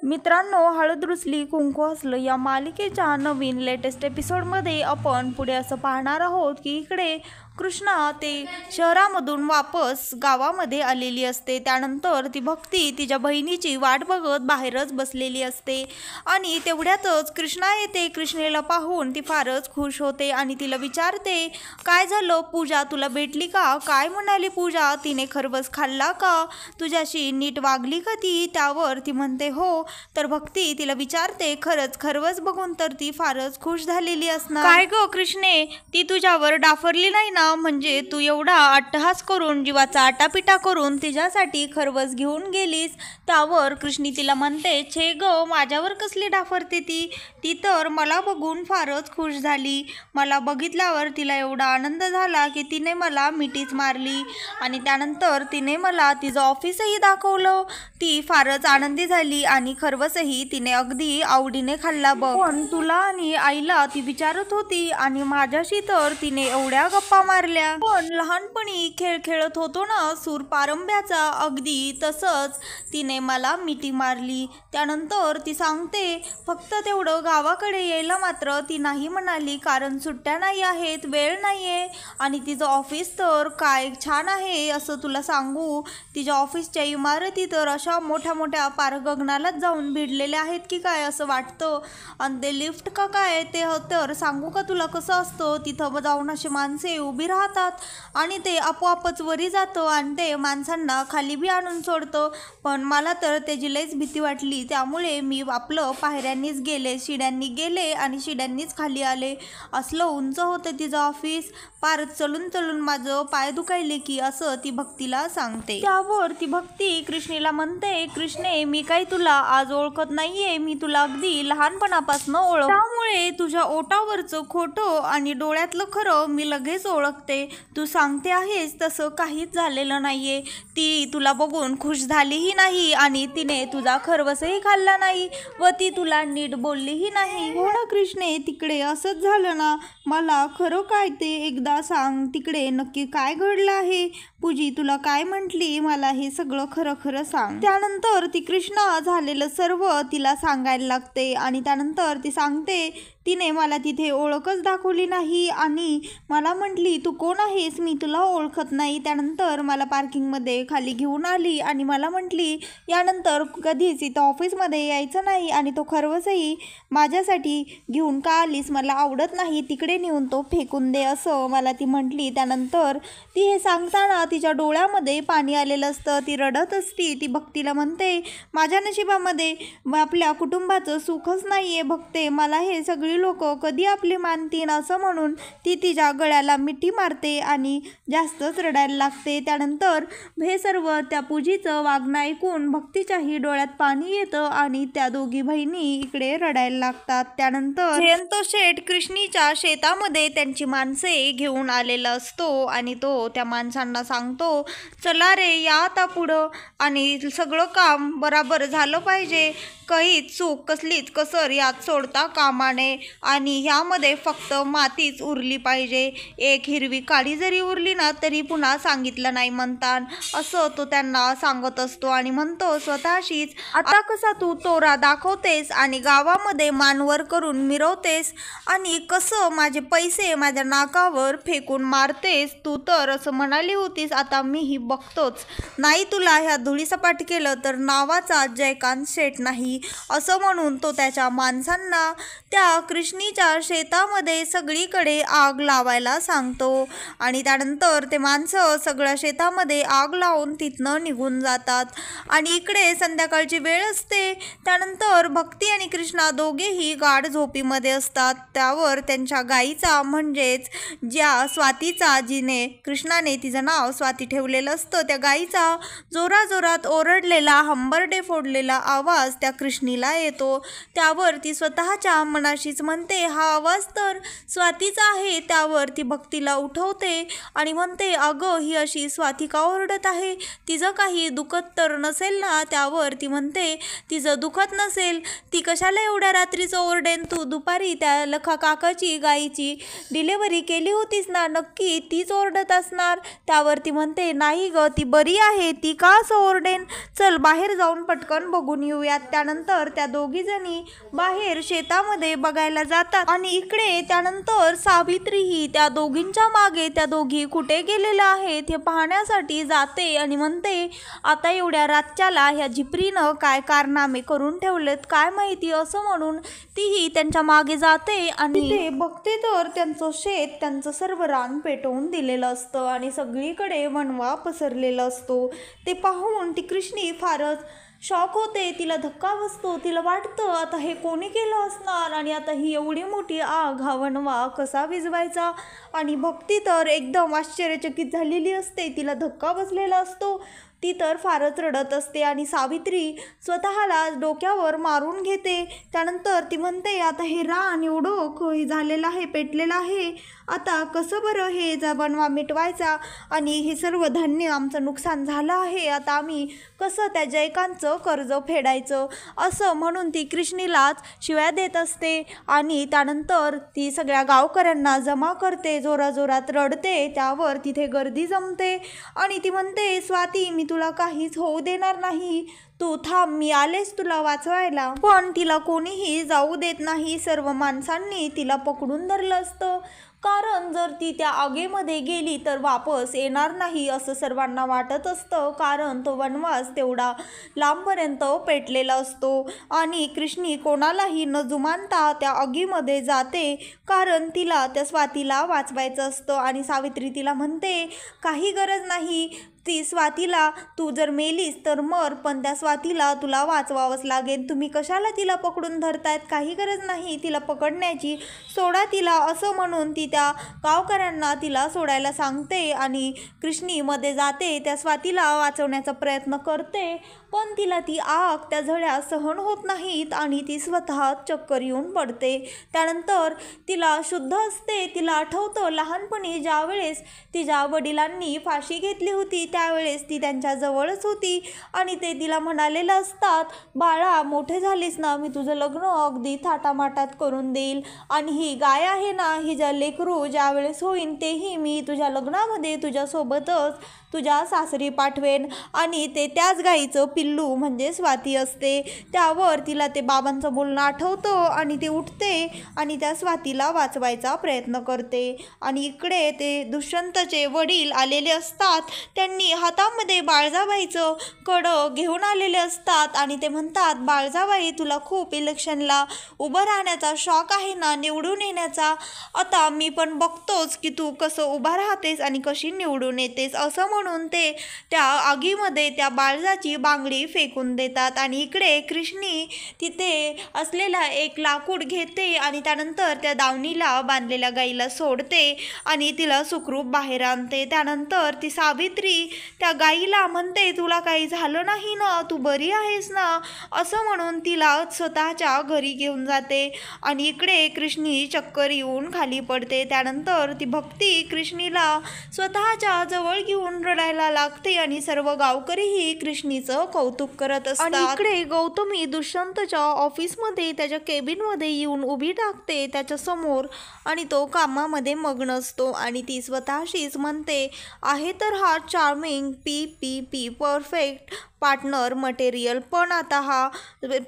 मित्रांनो, हळद रुसली कुंकू हसलं या मालिकेच्या नवीन लेटेस्ट एपिसोडमध्ये आपण पुढे असं पाहणार आहोत की इकडे कृष्णा ते शहरामधून वापस गावामध्ये आलेली असते। त्यानंतर ती भक्ती तिच्या बहिणीची वाट बघत बाहेरच बसलेली असते आणि तेवढ्यातच कृष्णा येते। कृष्णेला पाहून ती फारच खुश होते आणि तिला विचारते, काय झालं पूजा, तुला भेटली का? काय म्हणाली पूजा, तिने खरवस खाल्ला का? तुझ्याशी नीट वागली का ती? त्यावर ती म्हणते हो। तर भक्ती तिला विचारते, खरंच खरवस बघून तर ती फारच खुश झालेली असणार। काय ग कृष्णे, ती तुझ्यावर डाफरली नाही ना? म्हणजे तू एवढा अट्टहास करून जीवाचा आटापिटा करून तिच्यासाठी खरवस घेऊन गेलीस? त्यावर कृष्णी तिला म्हणते, छे ग, माझ्यावर कसली डाफरते ती तर मला बघून फारच खुश झाली। मला बघितल्यावर तिला एवढा आनंद झाला की तिने मला मिठीच मारली आणि त्यानंतर तिने मला तिचं ऑफिसही दाखवलं। ती फारच आनंदी झाली आणि खरवसही तिने अगदी आवडीने खाल्ला बघ। पण तुला आणि आईला ती विचारत होती आणि माझ्याशी तर तिने एवढ्या गप्पा मारल्या। पण लहानपणी खेळ खेळत होतो ना सूर पारंब्याचा, अगदी तसंच तिने मला मिठी मारली। त्यानंतर ती सांगते, फक्त तेवढं गावाकडे यायला मात्र ती नाही म्हणाली, कारण सुट्ट्या नाही आहेत, वेळ नाहीये आणि तिचं ऑफिस तर काय छान आहे असं तुला सांगू। तिच्या ऑफिसच्या इमारती तर अशा मोठ्या मोठ्या पार गगनालाच जाऊन भिडलेल्या आहेत की काय असं वाटतं। आणि ते लिफ्ट का काय ते तर सांगू का तुला कसं असतं, तिथं जाऊन असे माणसे उभी राहतात आणि ते आपोआपच वरी जातं आणि ते माणसांना खाली बी आणून सोडतं। पण मला तर त्याची लईच भीती वाटली, त्यामुळे मी आपलं पायऱ्यांनीच गेले, शिड्यांनी गेले आणि शिड्यांनीच खाली आले। असलं उंच होतं तिचं ऑफिस, पार चलून चलून माझं पाय दुखायले की असं ती भक्तीला सांगते। त्यावर ती भक्ती कृष्णेला म्हणते, कृष्णे, मी काही तुला आज ओळखत नाहीये, मी तुला अगदी लहानपणापासून ओळख, त्यामुळे तुझ्या ओठावरचं खोटं आणि डोळ्यातलं खरं मी लगेच ओळखते। तू सांगते आहेस तसं काहीच झालेलं नाहीये। ती तुला बघून खुश झालीही नाही आणि तिने तुझा खरवसही खाल्ला नाही व ती तुला नीट बोललीही नाही। हो ना कृष्णे, तिकडे असंच झालं ना? मला खरं काय ते एकदा सांग, तिकडे नक्की काय घडलं आहे? पूजी तुला काय म्हटली, मला हे सगळं खरं खरं सांग। त्यानंतर ती कृष्णा झालेलं सर्व तिला सांगायला लागते आणि त्यानंतर ती सांगते, तिने मला तिथे ओळखच दाखवली नाही आणि मला म्हटली, तू कोण आहेस, मी तुला ओळखत नाही। त्यानंतर मला पार्किंगमध्ये खाली घेऊन आली आणि मला म्हटली, यानंतर कधीच इथं ऑफिसमध्ये यायचं नाही आणि तो खरवसही माझ्यासाठी घेऊन का आलीस, मला आवडत नाही, तिकडे नेऊन तो फेकून दे असं मला ती म्हटली। त्यानंतर ती हे सांगताना तिच्या डोळ्यामध्ये पाणी आलेलं असतं, ती रडत असती। ती भक्तीला म्हणते, माझ्या नशिबामध्ये आपल्या कुटुंबाचं सुखच नाहीये भक्ते, मला हे सगळी लोक कधी आपले मानतील असं म्हणून ती तिच्या गळ्याला मिठी मारते आणि जास्तच रडायला लागते। त्यानंतर हे सर्व त्या पूजीचं वागणं ऐकून भक्तीच्याही डोळ्यात पाणी येतं आणि त्या दोघी बहिणी इकडे रडायला लागतात। त्यानंतर जयंत शेठ कृष्णीच्या शेतामध्ये त्यांची माणसे घेऊन आलेला असतो आणि तो त्या माणसांना सांगतो, चला रे या आता पुढं आणि सगळं काम बराबर झालं पाहिजे, काहीच चूक कसलीच कसर यात सोडता कामा नये आणि ह्यामध्ये फक्त मातीच उरली पाहिजे, एक हिरवी काडी जरी उरली ना तरी पुन्हा सांगितलं नाही म्हणतात असं तो त्यांना सांगत असतो आणि म्हणतो स्वतःशीच, आता कसा तू तोरा दाखवतेस आणि गावामध्ये मानवर करून मिरवतेस आणि कसं माझे पैसे माझ्या नाकावर फेकून मारतेस, तू तर असं म्हणाली होतीस, आता मीही बघतोच, नाही तुला ह्या धुळीसपाट केलं तर नावाचा जयकांत शेठ नाही असं म्हणून तो त्याच्या माणसांना त्या कृष्णीच्या शेतामध्ये सगळीकडे आग लावायला सांगतो आणि त्यानंतर ते माणसं सगळ्या शेतामध्ये आग लावून तिथनं निघून जातात आणि इकडे संध्याकाळची वेळ असते। त्यानंतर भक्ती आणि कृष्णा दोघेही गाढ झोपीमध्ये असतात। त्यावर त्यांच्या गाईचा म्हणजेच ज्या स्वातीचा, जिने कृष्णाने तिचं नाव स्वाती ठेवलेलं असतं, त्या गाईचा जोराजोरात ओरडलेला हंबरडे फोडलेला आवाज त्या कृष्णीला येतो। त्यावर ती स्वतःच्या मनाशीच भक्तीच म्हणते हा आवाज तर स्वातीचा आहे. त्यावर ती भक्तीला उठवते आणि म्हणते अगं ही अशी स्वाती का ओरडत आहे, तिचं काही दुखत तर नसेल ना. त्यावर ती म्हणते तिचं दुखत नसेल, ती कशाला एवढ्या रात्रीचं ओरडेन, तू दुपारी त्या लखा काकाची गाईची डिलेवरी केली होतीस ना, नक्की तीच ओरडत असणार. त्यावर ती म्हणते नाही ग, ती बरी आहे, ती का असं ओरडेन, चल बाहेर जाऊन पटकन बघून येऊयात. त्यानंतर त्या दोघी जणी बाहेर शेतामध्ये बघायला जातात आणि इकडे त्यानंतर सावित्रीही त्या दोघींच्या मागे त्या दोघी कुठे गेलेल्या आहेत हे पाहण्यासाठी जाते आणि म्हणते आता एवढ्या रातच्याला ह्या झिपरीनं काय कारनामे करून ठेवलेत काय माहिती, असं म्हणून तीही त्यांच्या मागे जाते आणि ते बघते तर त्यांचं शेत, त्यांचं सर्व रान पेटवून दिलेलं असतं आणि सगळीकडे वणवा पसरलेला असतो. ते पाहून ती कृष्णी फारच शॉक होते, तिला धक्का बसतो, तिला वाटतं आता हे कोणी केलं असणार आणि आता ही एवढी मोठी आग हा वणवा कसा विझवायचा. आणि भक्ती तर एकदम आश्चर्यचकित झालेली असते, तिला धक्का बसलेला असतो, ती तर फारच रडत असते आणि सावित्री स्वतःला डोक्यावर मारून घेते. त्यानंतर ती म्हणते आता हे रान एवढं हे झालेलं आहे, पेटलेलं आहे, आता कसं बरं हे वणवा मिटवायचा आणि हे सर्व धान्य आमचं नुकसान झालं आहे, आता आम्ही कसं त्या जयकांचं कर्ज फेडायचं, असं म्हणून ती कृष्णीलाच शिव्या देत असते. आणि त्यानंतर ती सगळ्या गावकऱ्यांना जमा करते, जोराजोरात रडते. त्यावर तिथे गर्दी जमते आणि ती म्हणते स्वाती मी तुला काहीच होऊ देणार नाही, तू थांब, मी आलेच तुला वाचवायला. पण तिला कोणीही जाऊ देत नाही, सर्व माणसांनी तिला पकडून धरलं असतं, कारण जर ती त्या आगीमध्ये गेली तर वापस येणार नाही असं सर्वांना वाटत असतं, कारण तो वनवास तेवढा लांबपर्यंत पेटलेला असतो. आणि कृष्णी कोणालाही न जुमानता त्या आगीमध्ये जाते, कारण तिला त्या स्वातीला वाचवायचं असतं. आणि सावित्री तिला म्हणते काही गरज नाही, ती स्वातीला तू जर मेलीस तर मर, पण त्या स्वातीला तुला वाचवावंच लागेल, तुम्ही कशाला तिला पकडून धरतायत, काही गरज नाही तिला पकडण्याची, सोडा तिला, असं म्हणून ती त्या गावकऱ्यांना तिला सोडायला सांगते. आणि कृष्णी मध्ये जाते, त्या स्वातीला वाचवण्याचा प्रयत्न करते, पण तिला ती आग त्या झळ्या सहन होत नाहीत आणि ती स्वतः चक्कर येऊन पडते. त्यानंतर तिला शुद्ध असते, तिला आठवतं लहानपणी ज्या वेळेस तिच्या वडिलांनी फाशी घेतली होती त्यावेळेस ती त्यांच्या जवळच होती आणि ते तिला म्हणालेलं असतात बाळा मोठे झालीस ना, मी तुझं लग्न अगदी थाटामाटात करून देईल आणि ही गाय आहे ना, ही ज्या लेकरू ज्या वेळेस होईन तेही मी तुझ्या लग्नामध्ये तुझ्यासोबतच तुझ्या सासरी पाठवेन. आणि ते त्याच गाईचं पिल्लू म्हणजे स्वाती असते. त्यावर तिला ते बाबांचं बोलणं आठवतं आणि ते उठते आणि त्या स्वातीला वाचवायचा प्रयत्न करते. आणि इकडे ते दुष्यंतचे वडील आलेले असतात, त्यांनी हातामध्ये बाळजाबाईचं कडं घेऊन आलेले असतात आणि ते म्हणतात बाळजाबाई तुला खूप इलेक्शनला उभं राहण्याचा शॉक आहे ना, निवडून येण्याचा, आता मी पण बघतोच की तू कसं उभा राहतेस आणि कशी निवडून येतेस, असं म्हणून ते त्या आगीमध्ये त्या बाळजाची बांगडी फेकून देतात. आणि इकडे कृष्णी तिथे असलेला एक लाकूड घेते आणि त्यानंतर त्या दावणीला बांधलेल्या गाईला सोडते आणि तिला सुखरूप बाहेर आणते. त्यानंतर ती सावित्री त्या गाईला म्हणते तुला काही झालं नाही ना, तू बरी आहेस ना, असं म्हणून तिला स्वतःच्या घरी घेऊन जाते. आणि इकडे कृष्णी चक्कर येऊन खाली पडते. त्यानंतर ती भक्ती कृष्णीला स्वतःच्या जवळ घेऊन रडायला लागते आणि सर्व गावकरीही कृष्णीचं कौतुक करत असतात. आणि इकडे गौतमी दुष्यंतच्या ऑफिसमध्ये त्याच्या केबिनमध्ये येऊन उभी टाकते त्याच्या समोर आणि तो कामामध्ये मग्न असतो आणि ती स्वतःशीच म्हणते आहे तर हा charming P perfect partner material, पण आता हा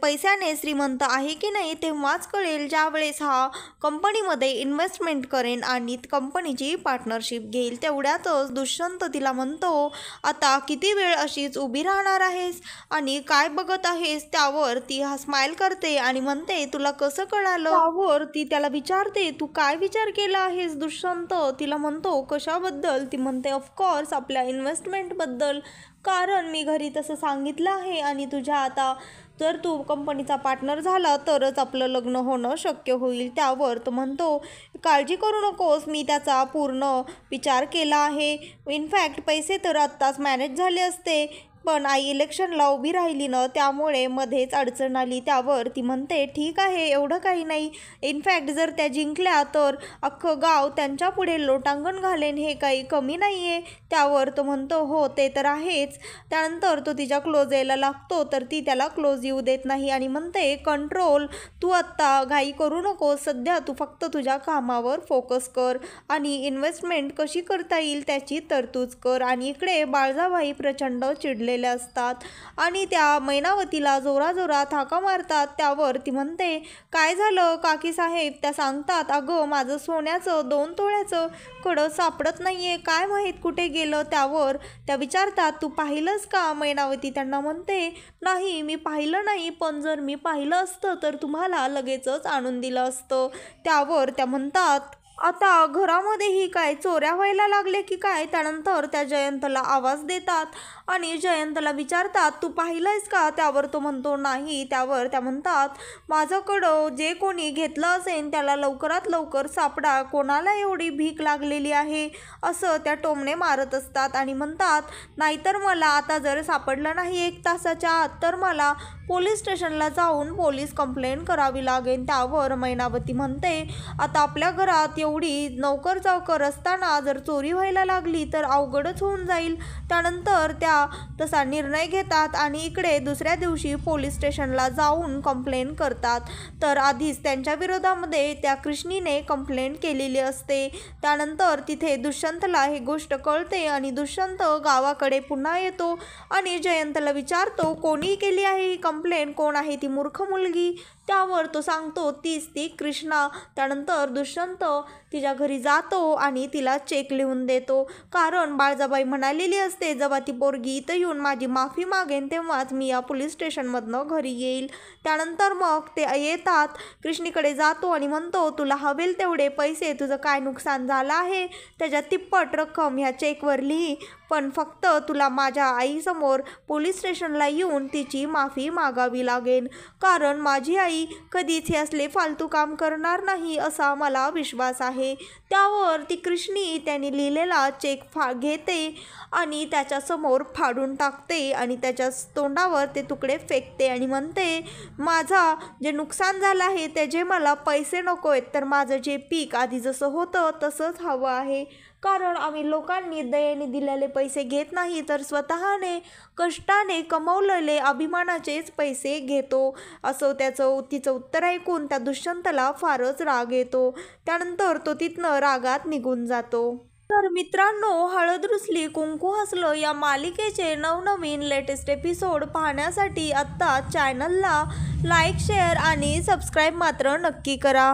पैशाने श्रीमंत आहे की नाही तेव्हाच कळेल ज्या वेळेस हा कंपनीमध्ये इन्व्हेस्टमेंट करेन आणि कंपनीची पार्टनरशिप घेईल. तेवढ्यातच दुष्यंत तिला म्हणतो आता किती वेळ अशीच उभी राहणार आहेस आणि काय बघत आहेस. त्यावर ती हा स्माइल करते आणि म्हणते तुला कसं कळालं. त्यावर ती त्याला विचारते तू काय विचार केला आहेस दुष्यंत. तिला म्हणतो कशाबद्दल. ती म्हणते ऑफकोर्स आपल्या इन्व्हेस्टमेंटबद्दल, कारण मी घरी तसं सांगितलं आहे आणि तुझ्या आता जर तू कंपनीचा पार्टनर झाला तरच आपलं लग्न होणं शक्य होईल. त्यावर तो म्हणतो काळजी करू नकोस, मी त्याचा पूर्ण विचार केला आहे, इनफॅक्ट पैसे तर आत्ताच मॅनेज झाले असते, पण आई इलेक्शनला उभी राहिली ना, त्यामुळे मध्येच अडचण आली. त्यावर ती म्हणते, ठीक आहे, एवढं काही नाही. इनफॅक्ट जर त्या जिंकल्या तर अख्खं गाव त्यांच्या पुढे लोटांगण घालेन, हे काही कमी नाही आहे. त्यावर तो म्हणतो, हो ते तर आहेच. त्यानंतर तो तिच्या क्लोज यायला लागतो, तर ती त्याला क्लोज येऊ देत नाही आणि म्हणते, कंट्रोल, तू आत्ता घाई करू नको. सध्या तू फक्त तुझ्या कामावर फोकस कर आणि इन्व्हेस्टमेंट कशी करता येईल त्याची तरतूद कर. आणि इकडे बाळजाबाई प्रचंड चिडलेल्या असतात आणि त्या मैनावतीला जोराजोरात हाका मारतात. त्यावर ती म्हणते, काय झालं काकी साहेब? त्या सांगतात, अगं माझं सोन्याचं 2 तोळ्याचं कडं सापडत नाहीये, काय माहीत कुठे गेलं. त्यावर त्या विचारतात, तू पाहिलंस का? मैनावती त्यांना म्हणते, नाही मी पाहिलं नाही, पण जर मी पाहिलं असतं तर तुम्हाला लगेचच आणून दिलं असतं. त्यावर त्या म्हणतात, आता घरामध्येही काय चोऱ्या व्हायला लागले की काय? त्यानंतर त्या जयंतला आवाज देतात आणि जयंतला विचारतात, तू पाहिलंयस का? त्यावर तो म्हणतो, नाही. त्यावर त्या म्हणतात, माझ्याकडं जे कोणी घेतलं असेल त्याला लवकरात लवकर सापडा, कोणाला एवढी भीक लागलेली आहे, असं त्या टोमणे मारत असतात आणि म्हणतात, नाहीतर मला आता जर सापडलं नाही 1 तासाच्या आत तर मला पोलीस स्टेशनला जाऊन पोलीस कंप्लेंट करावी लागेल. त्यावर मैनावती म्हणते, आता आपल्या घरात एवढी नोकर चाकर असताना जर चोरी व्हायला लागली तर अवघडच होऊन जाईल. त्यानंतर त्या तसा निर्णय घेतात आणि इकडे दुसऱ्या दिवशी पोलीस स्टेशनला जाऊन कंप्लेंट करतात. तर आधीच त्यांच्या विरोधामध्ये त्या कृष्णीने कंप्लेंट केलेली असते. त्यानंतर तिथे दुष्यंतला ही गोष्ट कळते आणि दुष्यंत गावाकडे पुन्हा येतो आणि जयंतला विचारतो, कोणी केली आहे ही कंप्लेंट? कोण आहे ती मूर्ख मुलगी? त्यावर तो सांगतो, तीच ती कृष्णा. त्यानंतर दुष्यंत तिच्या घरी जातो आणि तिला चेक लिहून देतो, कारण बाळजाबाई म्हणालेली असते, जेव्हा ती पोरगी इथं येऊन माझी माफी मागेन तेव्हाच मी या पोलीस स्टेशनमधनं घरी येईल. त्यानंतर मग ते येतात, कृष्णीकडे जातो आणि म्हणतो, तुला हवेल तेवढे पैसे, तुझं काय नुकसान झालं आहे त्याच्या तिप्पट रक्कम ह्या चेकवर लिही, पण फक्त तुला माझ्या आईसमोर पोलीस स्टेशनला येऊन तिची माफी मागावी लागेल, कारण माझी आई कधीच हे असले फालतू काम करणार नाही असा मला विश्वास आहे. त्यावर ती कृष्णी त्याने लिहिलेला चेक घेते आणि त्याच्यासमोर फाडून टाकते आणि त्याच्या तोंडावर ते तुकडे फेकते आणि म्हणते, माझा जे नुकसान झालं आहे त्याचे मला पैसे नको आहेत, तर माझं जे पीक आधी जसं होतं तसंच हवं आहे, कारण आम्ही लोकांनी दयेने दिलेले पैसे घेत नाही, तर स्वतःने कष्टाने कमवलेले अभिमानाचेच पैसे घेतो. असं तिचं उत्तर ऐकून त्या दुष्यंतला फारच राग येतो. त्यानंतर तो तिथनं रागात निघून जातो. तर मित्रांनो, हळद रुसली कुंकू हसलं या मालिकेचे नवनवीन लेटेस्ट एपिसोड पाहण्यासाठी आत्ता चॅनलला लाईक, शेअर आणि सबस्क्राईब मात्र नक्की करा.